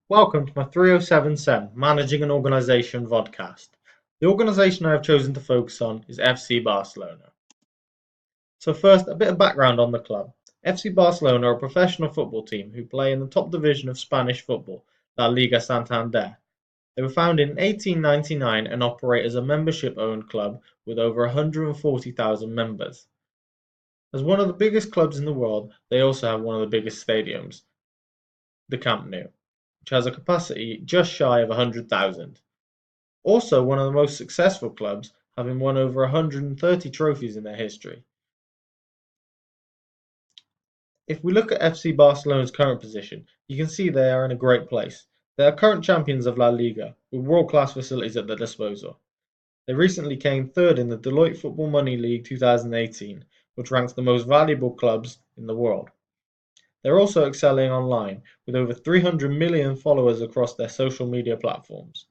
Welcome to my 307 SEM Managing an Organisation Vodcast. The organisation I have chosen to focus on is FC Barcelona. So first, a bit of background on the club. FC Barcelona are a professional football team who play in the top division of Spanish football, La Liga Santander. They were founded in 1899 and operate as a membership-owned club with over 140,000 members. As one of the biggest clubs in the world, they also have one of the biggest stadiums, the Camp Nou, which has a capacity just shy of 100,000. Also one of the most successful clubs, having won over 130 trophies in their history. If we look at FC Barcelona's current position, you can see they are in a great place. They are current champions of La Liga, with world-class facilities at their disposal. They recently came third in the Deloitte Football Money League 2018, which ranks the most valuable clubs in the world. They're also excelling online, with over 300 million followers across their social media platforms.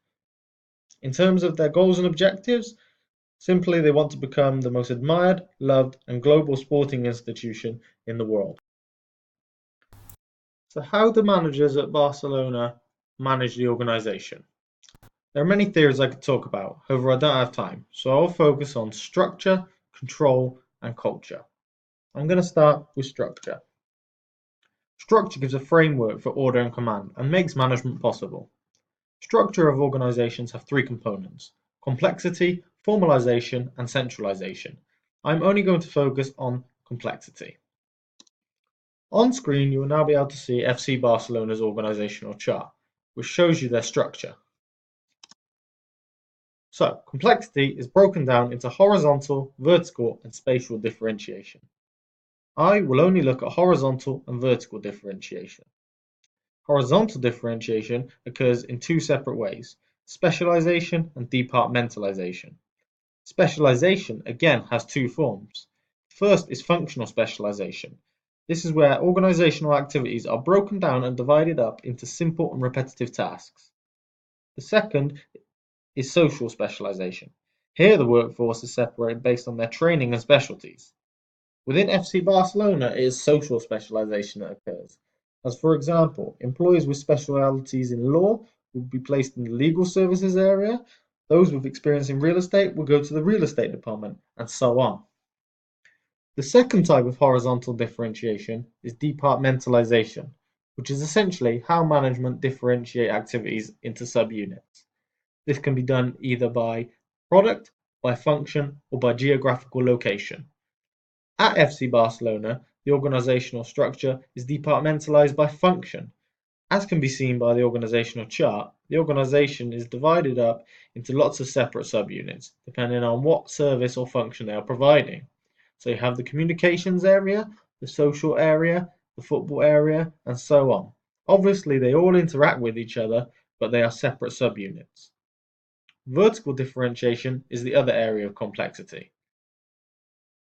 In terms of their goals and objectives, simply they want to become the most admired, loved, and global sporting institution in the world. So how do managers at Barcelona manage the organisation? There are many theories I could talk about, however I don't have time, so I'll focus on structure, control, and culture. I'm going to start with structure. Structure gives a framework for order and command and makes management possible. Structure of organizations have three components: complexity, formalization, and centralization. I'm only going to focus on complexity. On screen, you will now be able to see FC Barcelona's organizational chart, which shows you their structure. So, complexity is broken down into horizontal, vertical, and spatial differentiation. I will only look at horizontal and vertical differentiation. Horizontal differentiation occurs in two separate ways: specialization and departmentalization. Specialization again has two forms. First is functional specialization. This is where organizational activities are broken down and divided up into simple and repetitive tasks. The second is social specialization. Here the workforce is separated based on their training and specialties. Within FC Barcelona, it is social specialization that occurs. As for example, employees with specialities in law will be placed in the legal services area, those with experience in real estate will go to the real estate department, and so on. The second type of horizontal differentiation is departmentalization, which is essentially how management differentiate activities into subunits. This can be done either by product, by function, or by geographical location. At FC Barcelona, the organizational structure is departmentalized by function. As can be seen by the organizational chart, the organization is divided up into lots of separate subunits, depending on what service or function they are providing. So you have the communications area, the social area, the football area, and so on. Obviously, they all interact with each other, but they are separate subunits. Vertical differentiation is the other area of complexity.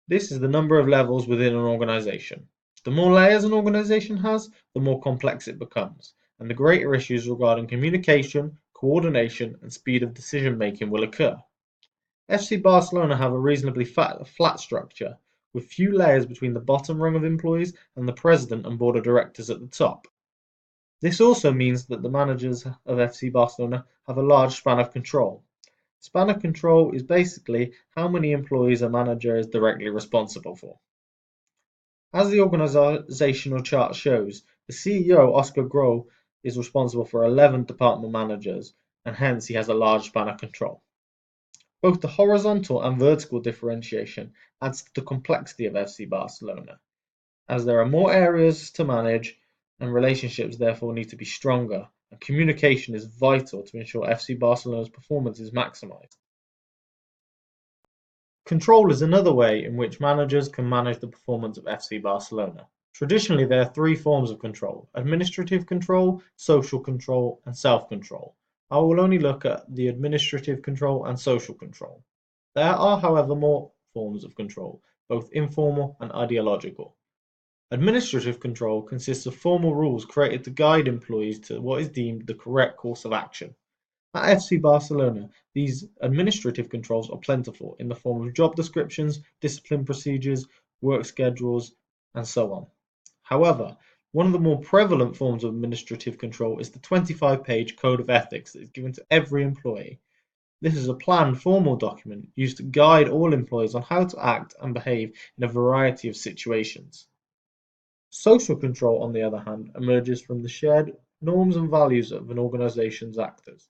This is the number of levels within an organization. The more layers an organization has, the more complex it becomes, and the greater issues regarding communication, coordination, and speed of decision making will occur. FC Barcelona have a reasonably flat structure, with few layers between the bottom rung of employees and the president and board of directors at the top. This also means that the managers of FC Barcelona have a large span of control. Span of control is basically how many employees a manager is directly responsible for. As the organizational chart shows, the CEO, Oscar Groh, is responsible for 11 department managers, and hence he has a large span of control. Both the horizontal and vertical differentiation adds to the complexity of FC Barcelona, as there are more areas to manage and relationships therefore need to be stronger, and communication is vital to ensure FC Barcelona's performance is maximised. Control is another way in which managers can manage the performance of FC Barcelona. Traditionally, there are three forms of control: administrative control, social control, and self-control. I will only look at the administrative control and social control. There are, however, more forms of control, both informal and ideological. Administrative control consists of formal rules created to guide employees to what is deemed the correct course of action. At FC Barcelona, these administrative controls are plentiful in the form of job descriptions, discipline procedures, work schedules, and so on. However, One of the more prevalent forms of administrative control is the 25-page Code of Ethics that is given to every employee. This is a planned, formal document used to guide all employees on how to act and behave in a variety of situations. Social control, on the other hand, emerges from the shared norms and values of an organization's actors.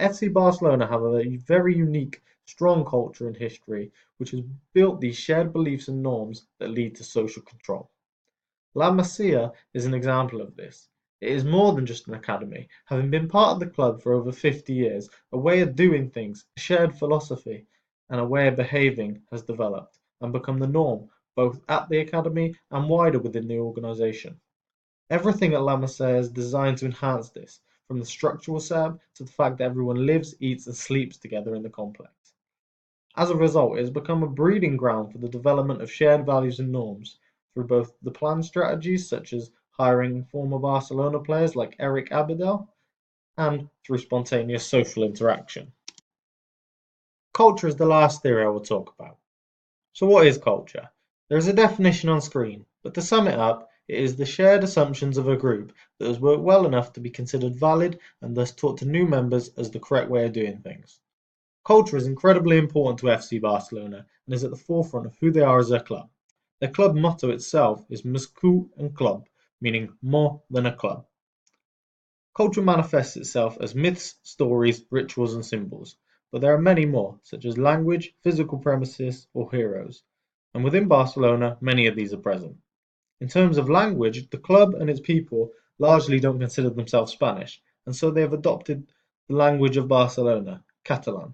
FC Barcelona have a very unique, strong culture and history which has built these shared beliefs and norms that lead to social control. La Masia is an example of this. It is more than just an academy, having been part of the club for over 50 years, a way of doing things, a shared philosophy, and a way of behaving has developed and become the norm, both at the academy and wider within the organisation. Everything at La Masia is designed to enhance this, from the structural setup to the fact that everyone lives, eats, and sleeps together in the complex. As a result, it has become a breeding ground for the development of shared values and norms through both the planned strategies, such as hiring former Barcelona players like Eric Abidal, and through spontaneous social interaction. Culture is the last theory I will talk about. So what is culture? There is a definition on screen, but to sum it up, it is the shared assumptions of a group that has worked well enough to be considered valid and thus taught to new members as the correct way of doing things. Culture is incredibly important to FC Barcelona and is at the forefront of who they are as a club. Their club motto itself is Més que un club, meaning more than a club. Culture manifests itself as myths, stories, rituals, and symbols, but there are many more, such as language, physical premises, or heroes, and within Barcelona, many of these are present. In terms of language, the club and its people largely don't consider themselves Spanish, and so they have adopted the language of Barcelona, Catalan.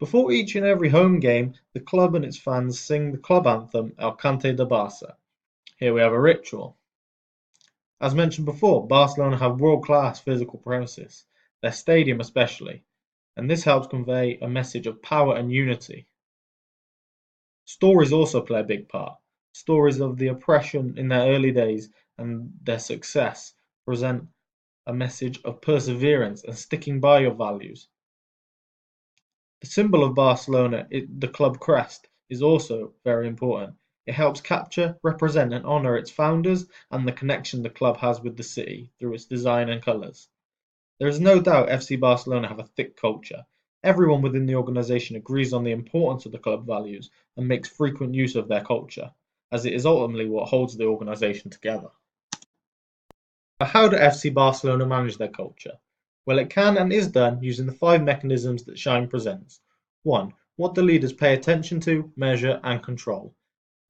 Before each and every home game, the club and its fans sing the club anthem El Cante de Barça. Here we have a ritual. As mentioned before, Barcelona have world-class physical premises, their stadium especially, and this helps convey a message of power and unity. Stories also play a big part. Stories of the oppression in their early days and their success present a message of perseverance and sticking by your values. The symbol of Barcelona, the club crest, is also very important. It helps capture, represent, and honour its founders and the connection the club has with the city through its design and colours. There is no doubt FC Barcelona have a thick culture. Everyone within the organisation agrees on the importance of the club values and makes frequent use of their culture, as it is ultimately what holds the organisation together. But how do FC Barcelona manage their culture? Well, it can and is done using the 5 mechanisms that Shine presents. 1. What the leaders pay attention to, measure, and control.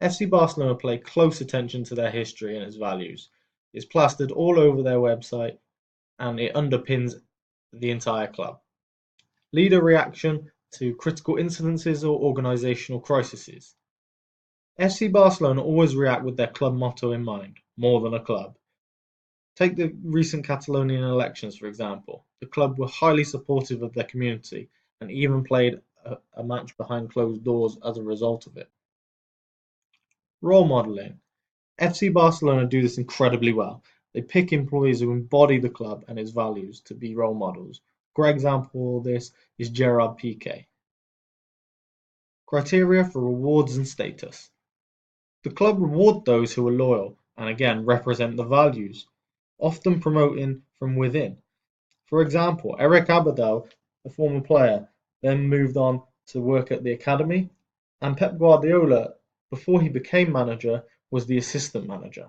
FC Barcelona pay close attention to their history and its values. It's plastered all over their website and it underpins the entire club. Leader reaction to critical incidences or organisational crises. FC Barcelona always react with their club motto in mind, more than a club. Take the recent Catalonian elections, for example. The club were highly supportive of their community and even played a match behind closed doors as a result of it. Role modelling. FC Barcelona do this incredibly well. They pick employees who embody the club and its values to be role models. A great example of this is Gerard Piqué. Criteria for rewards and status. The club reward those who are loyal and again represent the values, often promoting from within. For example, Eric Abidal, a former player, then moved on to work at the academy, and Pep Guardiola, before he became manager, was the assistant manager.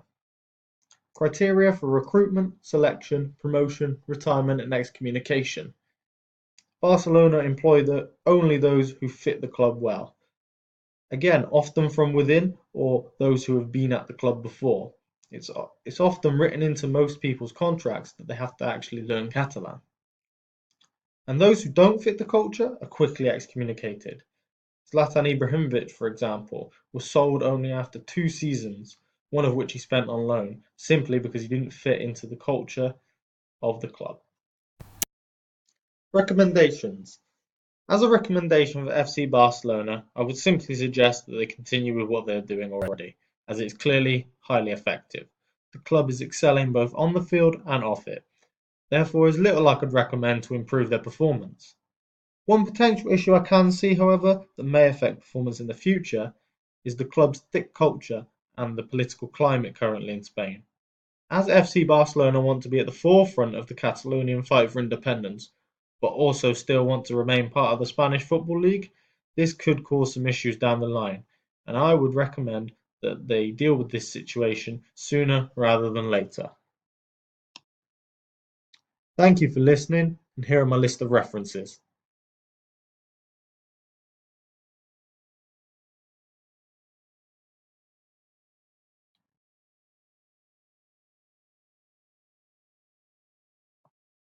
Criteria for recruitment, selection, promotion, retirement, and excommunication. Barcelona employ only those who fit the club well. Again, often from within or those who have been at the club before. It's often written into most people's contracts that they have to actually learn Catalan. And those who don't fit the culture are quickly excommunicated. Zlatan Ibrahimovic, for example, was sold only after 2 seasons, one of which he spent on loan, simply because he didn't fit into the culture of the club. Recommendations. As a recommendation for FC Barcelona, I would simply suggest that they continue with what they're doing already, as it's clearly highly effective. The club is excelling both on the field and off it. Therefore, there's little I could recommend to improve their performance. One potential issue I can see, however, that may affect performance in the future is the club's thick culture and the political climate currently in Spain. As FC Barcelona want to be at the forefront of the Catalonian fight for independence, but also still want to remain part of the Spanish Football League, this could cause some issues down the line, and I would recommend that they deal with this situation sooner rather than later. Thank you for listening, and here are my list of references.